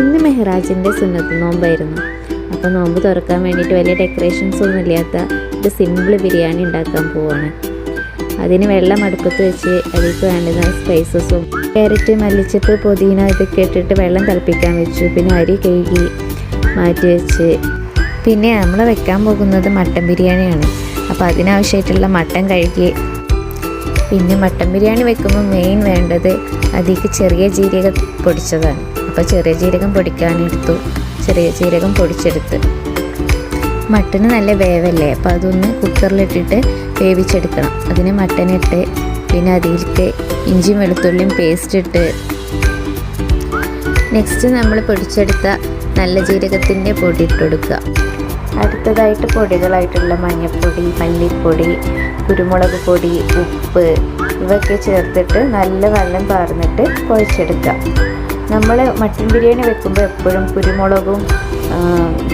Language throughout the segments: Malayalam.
ഇന്ന് മെഹ്റാജിൻ്റെ സുന്നത്ത് നോമ്പായിരുന്നു. അപ്പോൾ നോമ്പ് തുറക്കാൻ വേണ്ടിയിട്ട് വലിയ ഡെക്കറേഷൻസ് ഒന്നും ഇല്ലാത്ത ഒരു സിമ്പിൾ ബിരിയാണി ഉണ്ടാക്കാൻ പോവാണ്. അതിന് വെള്ളം അടുപ്പത്ത് വെച്ച് അതിലേക്ക് വേണ്ടുന്ന സ്പൈസസും ക്യാരറ്റ്, മല്ലിച്ചപ്പ്, പുതിന ഇതൊക്കെ ഇട്ടിട്ട് വെള്ളം തിളപ്പിക്കാൻ വെച്ചു. പിന്നെ അരി കഴുകി മാറ്റി വെച്ച് പിന്നെ നമ്മൾ വെക്കാൻ പോകുന്നത് മട്ടൻ ബിരിയാണിയാണ്. അപ്പോൾ അതിനാവശ്യമായിട്ടുള്ള മട്ടൻ കഴുകി പിന്നെ മട്ടൻ ബിരിയാണി വെക്കുമ്പോൾ മെയിൻ വേണ്ടത് അതിലേക്ക് ചെറിയ ജീരകം പൊടിച്ചതാണ്. അപ്പോൾ ചെറിയ ജീരകം പൊടിക്കാനെടുത്തു. ചെറിയ ജീരകം പൊടിച്ചെടുത്ത് മട്ടന് നല്ല വേവല്ലേ, അപ്പോൾ അതൊന്ന് കുക്കറിലിട്ടിട്ട് വേവിച്ചെടുക്കണം. അതിന് മട്ടനിട്ട് പിന്നെ അതിലേക്ക് ഇഞ്ചിയും വെളുത്തുള്ളിയും പേസ്റ്റ് ഇട്ട് നെക്സ്റ്റ് നമ്മൾ പൊടിച്ചെടുത്ത നല്ല ജീരകത്തിൻ്റെ പൊടി ഇട്ട് കൊടുക്കുക. അടുത്തതായിട്ട് പൊടികളായിട്ടുള്ള മഞ്ഞൾപ്പൊടി, മല്ലിപ്പൊടി, കുരുമുളക് പൊടി, ഉപ്പ് ഇവയൊക്കെ ചേർത്തിട്ട് നല്ല വെള്ളം പാർന്നിട്ട് കുഴച്ചെടുക്കുക. നമ്മൾ മട്ടൻ ബിരിയാണി വെക്കുമ്പോൾ എപ്പോഴും കുരുമുളകും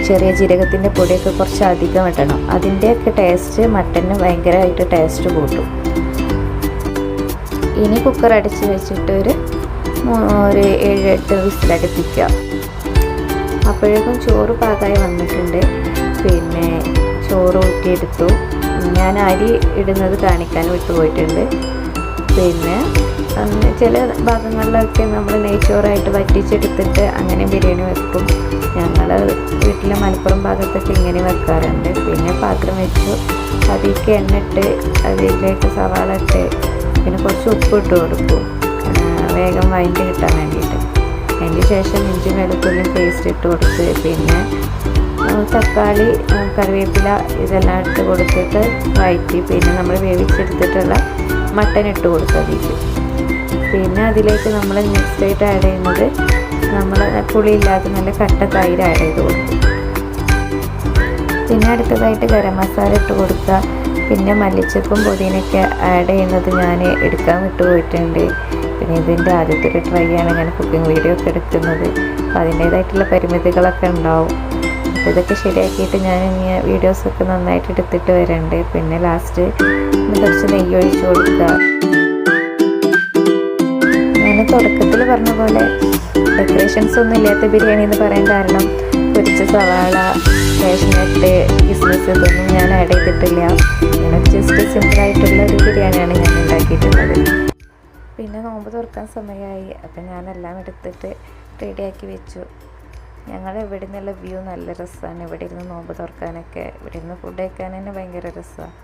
ചെറിയ ജീരകത്തിൻ്റെ പൊടിയൊക്കെ കുറച്ച് അധികം ഇടണം. അതിൻ്റെയൊക്കെ ടേസ്റ്റ് മട്ടന് ഭയങ്കരമായിട്ട് ടേസ്റ്റ് കൂട്ടും. ഇനി കുക്കർ അടച്ച് വെച്ചിട്ട് ഒരു 7-8 വിസിലടുപ്പിക്കുക. അപ്പോഴേക്കും ചോറ് പാകമായി വന്നിട്ടുണ്ട്. പിന്നെ ചോറ് ഊറ്റിയെടുത്തു. ഞാൻ അരി ഇടുന്നത് കാണിക്കാൻ വിട്ടുപോയിട്ടുണ്ട്. പിന്നെ ചില ഭാഗങ്ങളിലൊക്കെ നമ്മൾ നെയ്ച്ചോറായിട്ട് വറ്റിച്ചെടുത്തിട്ട് അങ്ങനെ ബിരിയാണി വെക്കും. ഞങ്ങൾ വീട്ടിലെ മലപ്പുറം ഭാഗത്തൊക്കെ ഇങ്ങനെ വെക്കാറുണ്ട്. പിന്നെ പാത്രം വെച്ചു, അതിലേക്ക് എണ്ണ ഇട്ട് അതിലേക്ക് സവാള ഇട്ട് പിന്നെ കുറച്ച് ഉപ്പ് ഇട്ട് കൊടുക്കും വേഗം വഴറ്റി കിട്ടാൻ വേണ്ടിയിട്ട്. അതിന് ശേഷം ഇഞ്ചി വെളുത്തുള്ളിയും പേസ്റ്റ് ഇട്ട് കൊടുത്ത് പിന്നെ തക്കാളി, കറിവേപ്പില ഇതെല്ലാം ഇട്ട് കൊടുത്തിട്ട് വഴറ്റി പിന്നെ നമ്മൾ വേവിച്ചെടുത്തിട്ടുള്ള മട്ടൻ ഇട്ട് കൊടുത്തതിലേക്ക്. പിന്നെ അതിലേക്ക് നമ്മൾ നെക്സ്റ്റ് ആയിട്ട് ആഡ് ചെയ്യുന്നത് നമ്മൾ പുളിയില്ലാത്ത നല്ല കട്ട തൈര് ആഡ് ചെയ്ത് കൊടുക്കും. പിന്നെ അടുത്തതായിട്ട് ഗരം മസാല ഇട്ട് കൊടുക്കുക. പിന്നെ മല്ലിച്ചപ്പും പുതിനയൊക്കെ ആഡ് ചെയ്യുന്നത് ഞാൻ എടുക്കാൻ വിട്ടുപോയിട്ടുണ്ട്. പിന്നെ ഇതിൻ്റെ ആദ്യത്തെ ഒരു ട്രൈ ആണ് ഞാൻ കുക്കിംഗ് വീഡിയോ ഒക്കെ എടുക്കുന്നത്. അപ്പോൾ അതിൻ്റേതായിട്ടുള്ള പരിമിതികളൊക്കെ ഉണ്ടാവും. അപ്പോൾ ഇതൊക്കെ ശരിയാക്കിയിട്ട് ഞാൻ ഇനി വീഡിയോസൊക്കെ നന്നായിട്ട് എടുത്തിട്ട് വരുന്നുണ്ട്. പിന്നെ ലാസ്റ്റ് കുറച്ച് നെയ്യ് ഒഴിച്ച് കൊടുക്കുക. ഞാൻ തുടക്കത്തിൽ പറഞ്ഞ പോലെ ഡെക്കറേഷൻസ് ഒന്നും ഇല്ലാത്ത ബിരിയാണി എന്ന് പറയാൻ കാരണം പൊരിച്ച സവാള, കാഷ്നട്ട്, കിസ്മിസ് ഇതൊന്നും ഞാൻ ആഡ് ചെയ്തിട്ടില്ല. അങ്ങനെ ജസ്റ്റ് സിമ്പിളായിട്ടുള്ള ഒരു ബിരിയാണിയാണ് ഞാൻ ഉണ്ടാക്കിയിട്ടുള്ളത്. പിന്നെ നോമ്പ് തുറക്കാൻ സമയമായി. അപ്പം ഞാനെല്ലാം എടുത്തിട്ട് റെഡിയാക്കി വെച്ചു. ഞങ്ങൾ ഇവിടെ നിന്നുള്ള വ്യൂ നല്ല രസമാണ്. ഇവിടെ ഇരുന്ന് നോമ്പ് തുറക്കാനൊക്കെ, ഇവിടെ ഇരുന്ന് ഫുഡ് കഴിക്കാൻ തന്നെ ഭയങ്കര രസമാണ്.